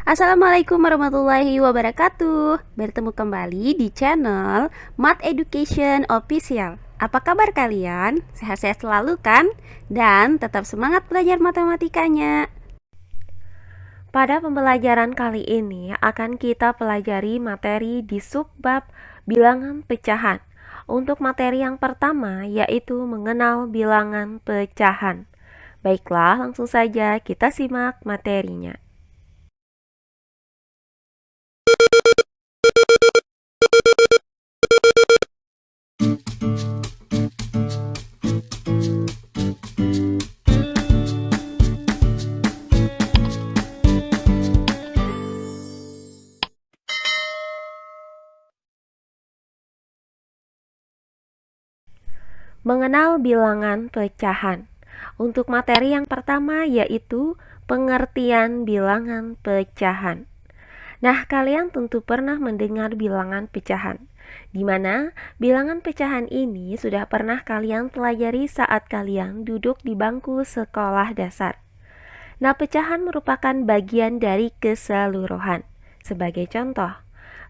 Assalamualaikum warahmatullahi wabarakatuh. Bertemu kembali di channel Math Education Official. Apa kabar kalian? Sehat-sehat selalu kan? Dan tetap semangat belajar matematikanya. Pada pembelajaran kali ini akan kita pelajari materi di subbab bilangan pecahan. Untuk materi yang pertama yaitu mengenal bilangan pecahan. Baiklah, langsung saja kita simak materinya. Mengenal bilangan pecahan. Untuk materi yang pertama yaitu pengertian bilangan pecahan. Nah, kalian tentu pernah mendengar bilangan pecahan, di mana bilangan pecahan ini sudah pernah kalian pelajari saat kalian duduk di bangku sekolah dasar. Nah, pecahan merupakan bagian dari keseluruhan. Sebagai contoh,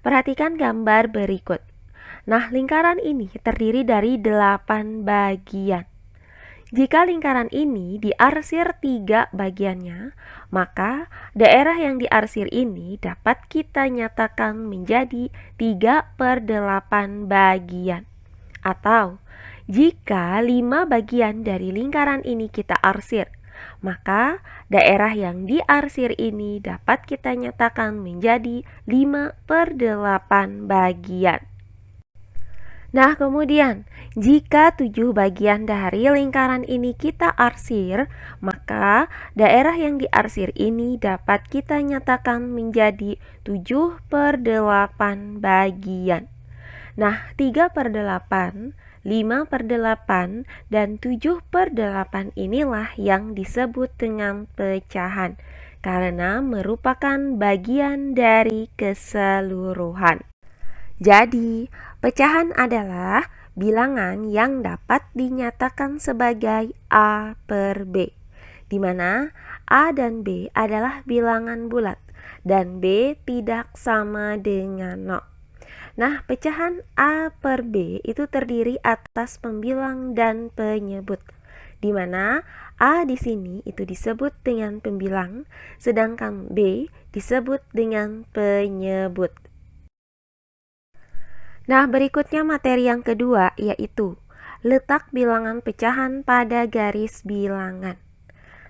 perhatikan gambar berikut. Nah, lingkaran ini terdiri dari 8 bagian. Jika lingkaran ini diarsir 3 bagiannya, maka daerah yang diarsir ini dapat kita nyatakan menjadi 3/8 bagian. Atau, jika 5 bagian dari lingkaran ini kita arsir, maka daerah yang diarsir ini dapat kita nyatakan menjadi 5/8 bagian. Nah, kemudian jika 7 bagian dari lingkaran ini kita arsir, maka daerah yang diarsir ini dapat kita nyatakan menjadi 7/8 bagian. Nah, 3/8, 5/8, dan 7/8 inilah yang disebut dengan pecahan, karena merupakan bagian dari keseluruhan. Jadi, pecahan adalah bilangan yang dapat dinyatakan sebagai A per B, di mana A dan B adalah bilangan bulat dan B tidak sama dengan 0. Nah, pecahan A per B itu terdiri atas pembilang dan penyebut, di mana A di sini itu disebut dengan pembilang, sedangkan B disebut dengan penyebut. Nah, berikutnya materi yang kedua yaitu letak bilangan pecahan pada garis bilangan.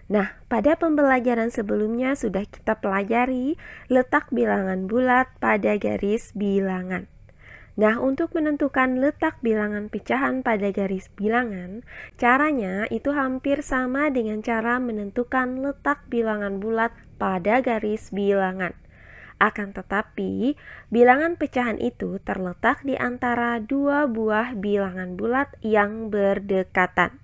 Nah, pada pembelajaran sebelumnya sudah kita pelajari letak bilangan bulat pada garis bilangan. Nah, untuk menentukan letak bilangan pecahan pada garis bilangan, caranya itu hampir sama dengan cara menentukan letak bilangan bulat pada garis bilangan. Akan tetapi, bilangan pecahan itu terletak di antara 2 buah bilangan bulat yang berdekatan.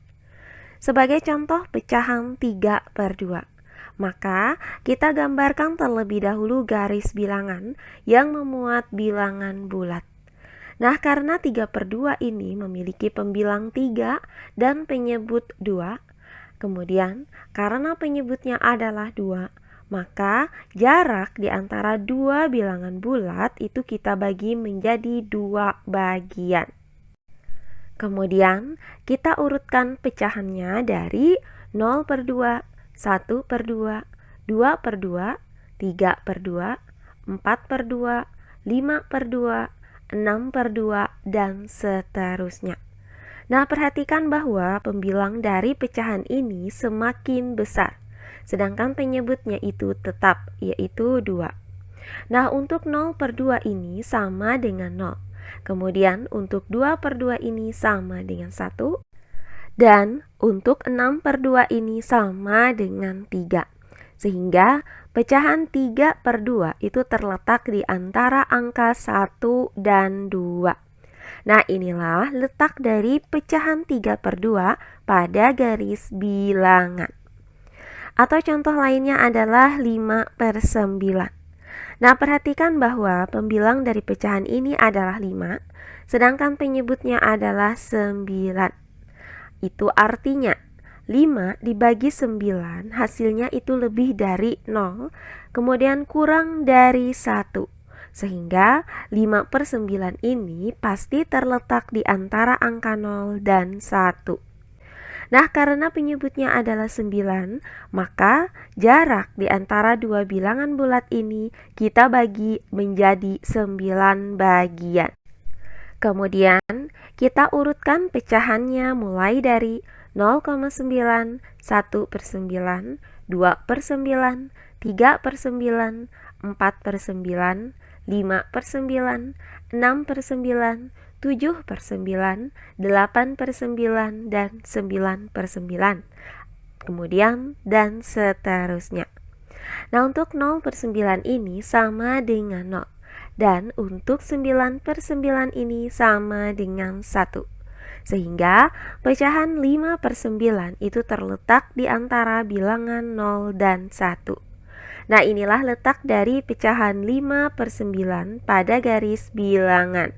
Sebagai contoh pecahan 3/2, maka kita gambarkan terlebih dahulu garis bilangan yang memuat bilangan bulat. Nah, karena 3/2 ini memiliki pembilang 3 dan penyebut 2, kemudian karena penyebutnya adalah 2, maka jarak di antara 2 bilangan bulat itu kita bagi menjadi 2 bagian. Kemudian kita urutkan pecahannya dari 0/2, 1/2, 2/2, 3/2, 4/2, 5/2, 6/2, dan seterusnya. Nah, perhatikan bahwa pembilang dari pecahan ini semakin besar, sedangkan penyebutnya itu tetap, yaitu 2. Nah, untuk 0/2 ini sama dengan 0. Kemudian untuk 2/2 ini sama dengan 1. Dan untuk 6/2 ini sama dengan 3. Sehingga pecahan 3/2 itu terletak di antara angka 1 dan 2. Nah, inilah letak dari pecahan 3/2 pada garis bilangan. Atau contoh lainnya adalah 5/9. Nah, perhatikan bahwa pembilang dari pecahan ini adalah 5, sedangkan penyebutnya adalah 9. Itu artinya 5 dibagi 9 hasilnya itu lebih dari 0, kemudian kurang dari 1. Sehingga 5/9 ini pasti terletak di antara angka 0 dan 1. Nah, karena penyebutnya adalah 9, maka jarak di antara dua bilangan bulat ini kita bagi menjadi 9 bagian. Kemudian kita urutkan pecahannya mulai dari 0,9, 1/9, 2/9, 3/9, 4/9, 5/9, 6/9, 7/9, 8/9, dan 9/9. Kemudian dan seterusnya. Nah, untuk 0/9 ini sama dengan 0. Dan untuk 9/9 ini sama dengan 1. Sehingga pecahan 5/9 itu terletak di antara bilangan 0 dan 1. Nah, inilah letak dari pecahan 5/9 pada garis bilangan.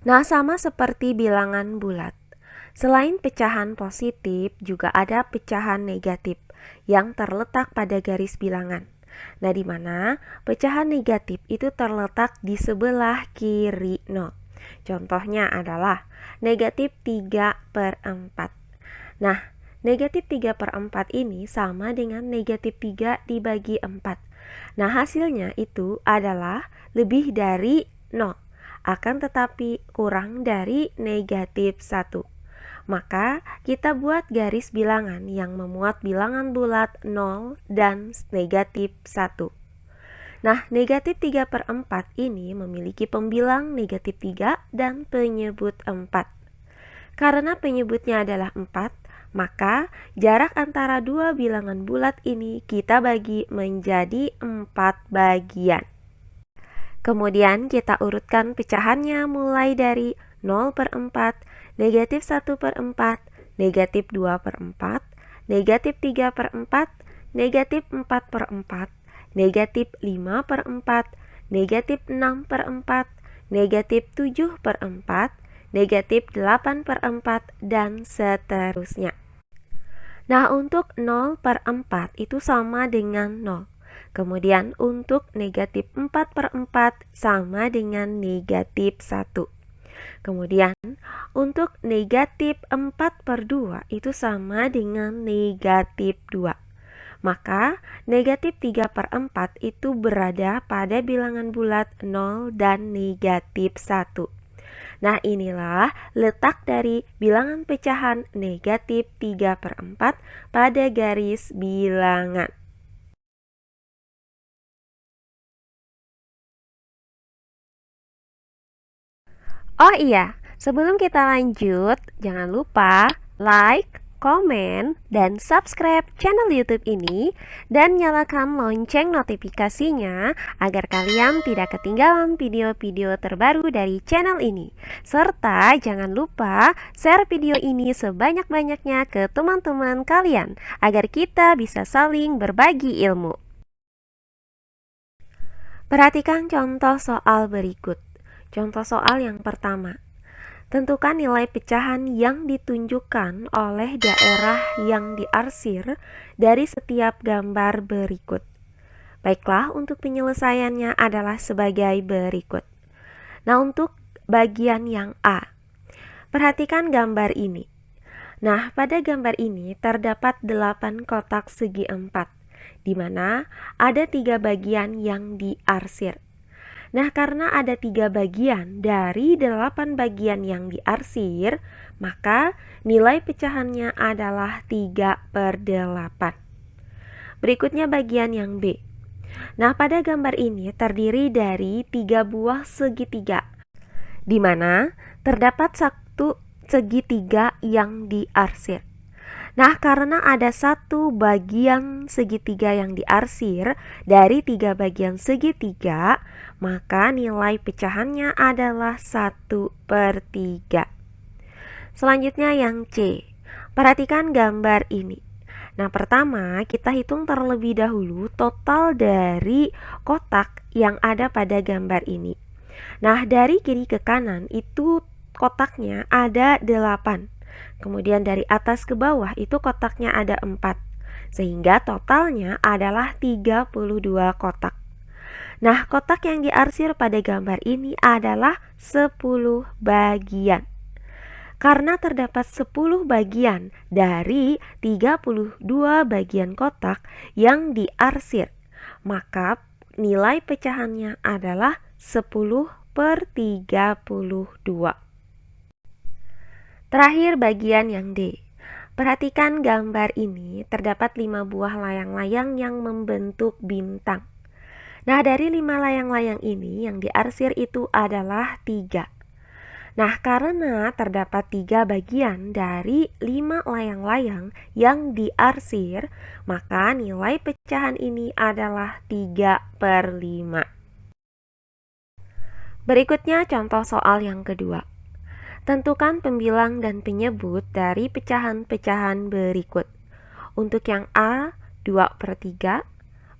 Nah, sama seperti bilangan bulat. Selain pecahan positif, juga ada pecahan negatif yang terletak pada garis bilangan. Nah, di mana pecahan negatif itu terletak di sebelah kiri 0. Contohnya adalah negatif 3/4. Nah, negatif 3/4 ini sama dengan negatif 3 dibagi 4. Nah, hasilnya itu adalah lebih dari 0, akan tetapi kurang dari negatif 1. Maka kita buat garis bilangan yang memuat bilangan bulat 0 dan negatif 1. Nah, negatif 3/4 ini memiliki pembilang negatif 3 dan penyebut 4. Karena penyebutnya adalah 4, maka jarak antara dua bilangan bulat ini kita bagi menjadi 4 bagian. Kemudian kita urutkan pecahannya mulai dari 0/4, negatif 1/4, negatif 2/4, negatif 3/4, negatif 4/4, negatif 5/4, negatif 6/4, negatif 7/4, negatif 8/4, dan seterusnya. Nah, untuk 0/4 itu sama dengan 0. Kemudian untuk negatif 4/4 sama dengan negatif 1. Kemudian untuk negatif 4/2 itu sama dengan negatif 2. Maka negatif 3/4 itu berada pada bilangan bulat 0 dan negatif 1. Nah, inilah letak dari bilangan pecahan negatif 3/4 pada garis bilangan. Oh iya, sebelum kita lanjut, jangan lupa like, komen, dan subscribe channel YouTube ini dan nyalakan lonceng notifikasinya agar kalian tidak ketinggalan video-video terbaru dari channel ini. Serta jangan lupa share video ini sebanyak-banyaknya ke teman-teman kalian agar kita bisa saling berbagi ilmu. Perhatikan contoh soal berikut. Contoh soal yang pertama. Tentukan nilai pecahan yang ditunjukkan oleh daerah yang diarsir dari setiap gambar berikut. Baiklah, untuk penyelesaiannya adalah sebagai berikut. Nah, untuk bagian yang A, perhatikan gambar ini. Nah, pada gambar ini terdapat 8 kotak segi 4, di mana ada 3 bagian yang diarsir. Nah, karena ada 3 bagian dari 8 bagian yang diarsir, maka nilai pecahannya adalah 3/8. Berikutnya bagian yang B. Nah, pada gambar ini terdiri dari 3 buah segitiga, di mana terdapat 1 segitiga yang diarsir. Nah, karena ada 1 bagian segitiga yang diarsir dari 3 bagian segitiga, maka nilai pecahannya adalah 1/3. Selanjutnya yang C. Perhatikan gambar ini. Nah, pertama kita hitung terlebih dahulu total dari kotak yang ada pada gambar ini. Nah, dari kiri ke kanan itu kotaknya ada 8. Kemudian dari atas ke bawah itu kotaknya ada 4. Sehingga totalnya adalah 32 kotak. Nah, kotak yang diarsir pada gambar ini adalah 10 bagian. Karena terdapat 10 bagian dari 32 bagian kotak yang diarsir, maka nilai pecahannya adalah 10/32. Terakhir bagian yang D. Perhatikan gambar ini, terdapat 5 buah layang-layang yang membentuk bintang. Nah, dari 5 layang-layang ini yang diarsir itu adalah 3. Nah, karena terdapat 3 bagian dari 5 layang-layang yang diarsir, maka nilai pecahan ini adalah 3/5. Berikutnya contoh soal yang kedua. Tentukan pembilang dan penyebut dari pecahan-pecahan berikut. Untuk yang A, 2/3,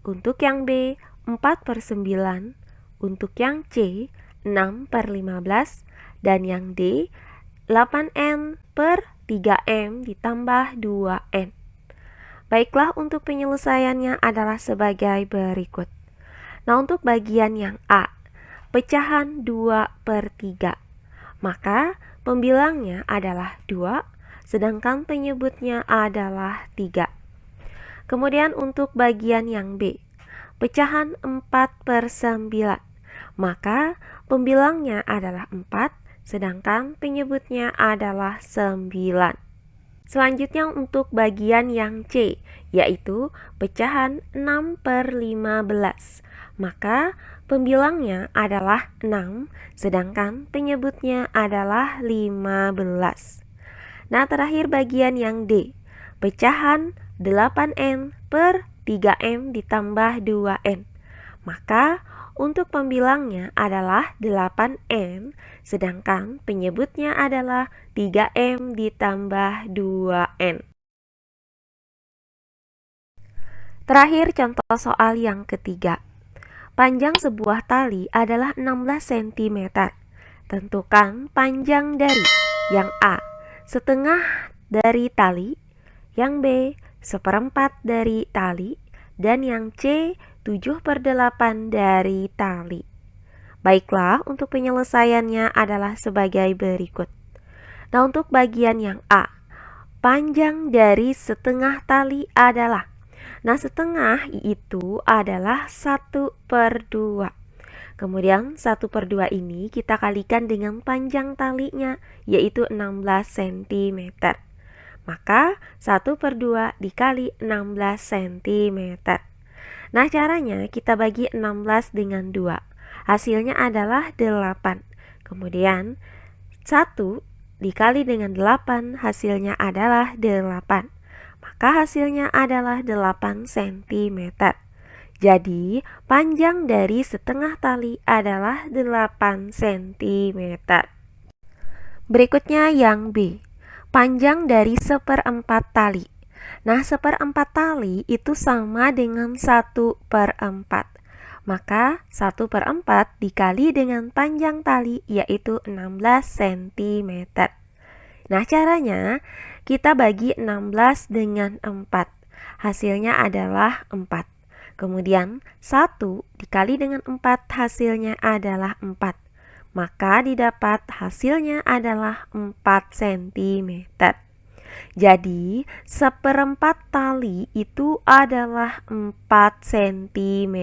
untuk yang B, 4/9, untuk yang C, 6/15, dan yang D, 8n/3m ditambah 2n. Baiklah, untuk penyelesaiannya adalah sebagai berikut. Nah, untuk bagian yang A, pecahan 2/3, maka pembilangnya adalah 2, sedangkan penyebutnya adalah 3. Kemudian untuk bagian yang B, pecahan 4/9, maka pembilangnya adalah 4, sedangkan penyebutnya adalah 9. Selanjutnya untuk bagian yang C, yaitu pecahan 6/15, maka pembilangnya /6, sedangkan penyebutnya adalah 15. Nah, terakhir bagian yang D, pecahan 8n/3m ditambah 2n, maka untuk pembilangnya adalah 8n, sedangkan penyebutnya adalah 3m ditambah 2n. Terakhir contoh soal yang ketiga. Panjang sebuah tali adalah 16 cm. Tentukan panjang dari yang A, setengah dari tali, yang B, 1/4 dari tali, dan yang C, 7/8 dari tali. Baiklah, untuk penyelesaiannya adalah sebagai berikut. Nah, untuk bagian yang A, panjang dari setengah tali adalah, nah setengah itu adalah 1/2. Kemudian 1/2 ini kita kalikan dengan panjang talinya, yaitu 16 cm. Maka 1/2 dikali 16 cm. Nah, caranya kita bagi 16 dengan 2. Hasilnya adalah 8. Kemudian 1 dikali dengan 8, hasilnya adalah 8. Maka hasilnya adalah 8 cm. Jadi, panjang dari setengah tali adalah 8 cm. Berikutnya yang B, panjang dari 1/4 tali. Nah, 1/4 tali itu sama dengan 1/4. Maka 1/4 dikali dengan panjang tali, yaitu 16 cm. Nah, caranya kita bagi 16 dengan 4. Hasilnya adalah 4. Kemudian 1 dikali dengan 4, hasilnya adalah 4. Maka didapat hasilnya adalah 4 cm. Jadi 1/4 tali itu adalah 4 cm.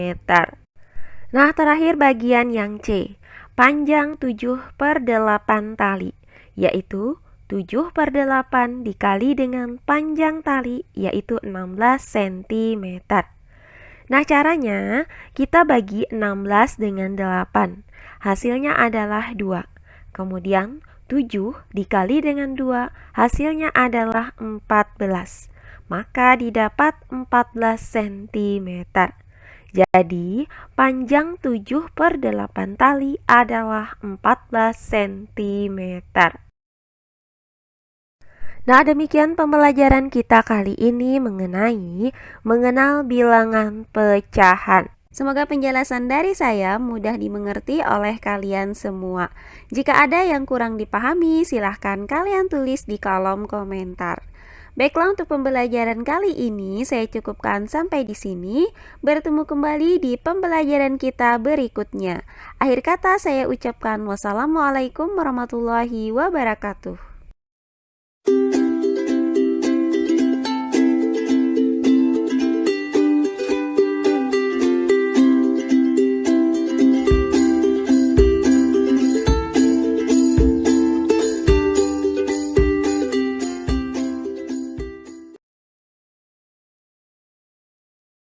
Nah, terakhir bagian yang C, panjang 7/8 tali, yaitu 7/8 dikali dengan panjang tali, yaitu 16 cm. Nah, caranya kita bagi 16 dengan 8. Hasilnya adalah 2. Kemudian 7 dikali dengan 2, hasilnya adalah 14. Maka didapat 14 cm. Jadi, panjang 7/8 tali adalah 14 cm. Nah, demikian pembelajaran kita kali ini mengenai mengenal bilangan pecahan. Semoga penjelasan dari saya mudah dimengerti oleh kalian semua. Jika ada yang kurang dipahami, silahkan kalian tulis di kolom komentar. Baiklah, untuk pembelajaran kali ini saya cukupkan sampai di sini. Bertemu kembali di pembelajaran kita berikutnya. Akhir kata saya ucapkan wassalamualaikum warahmatullahi wabarakatuh.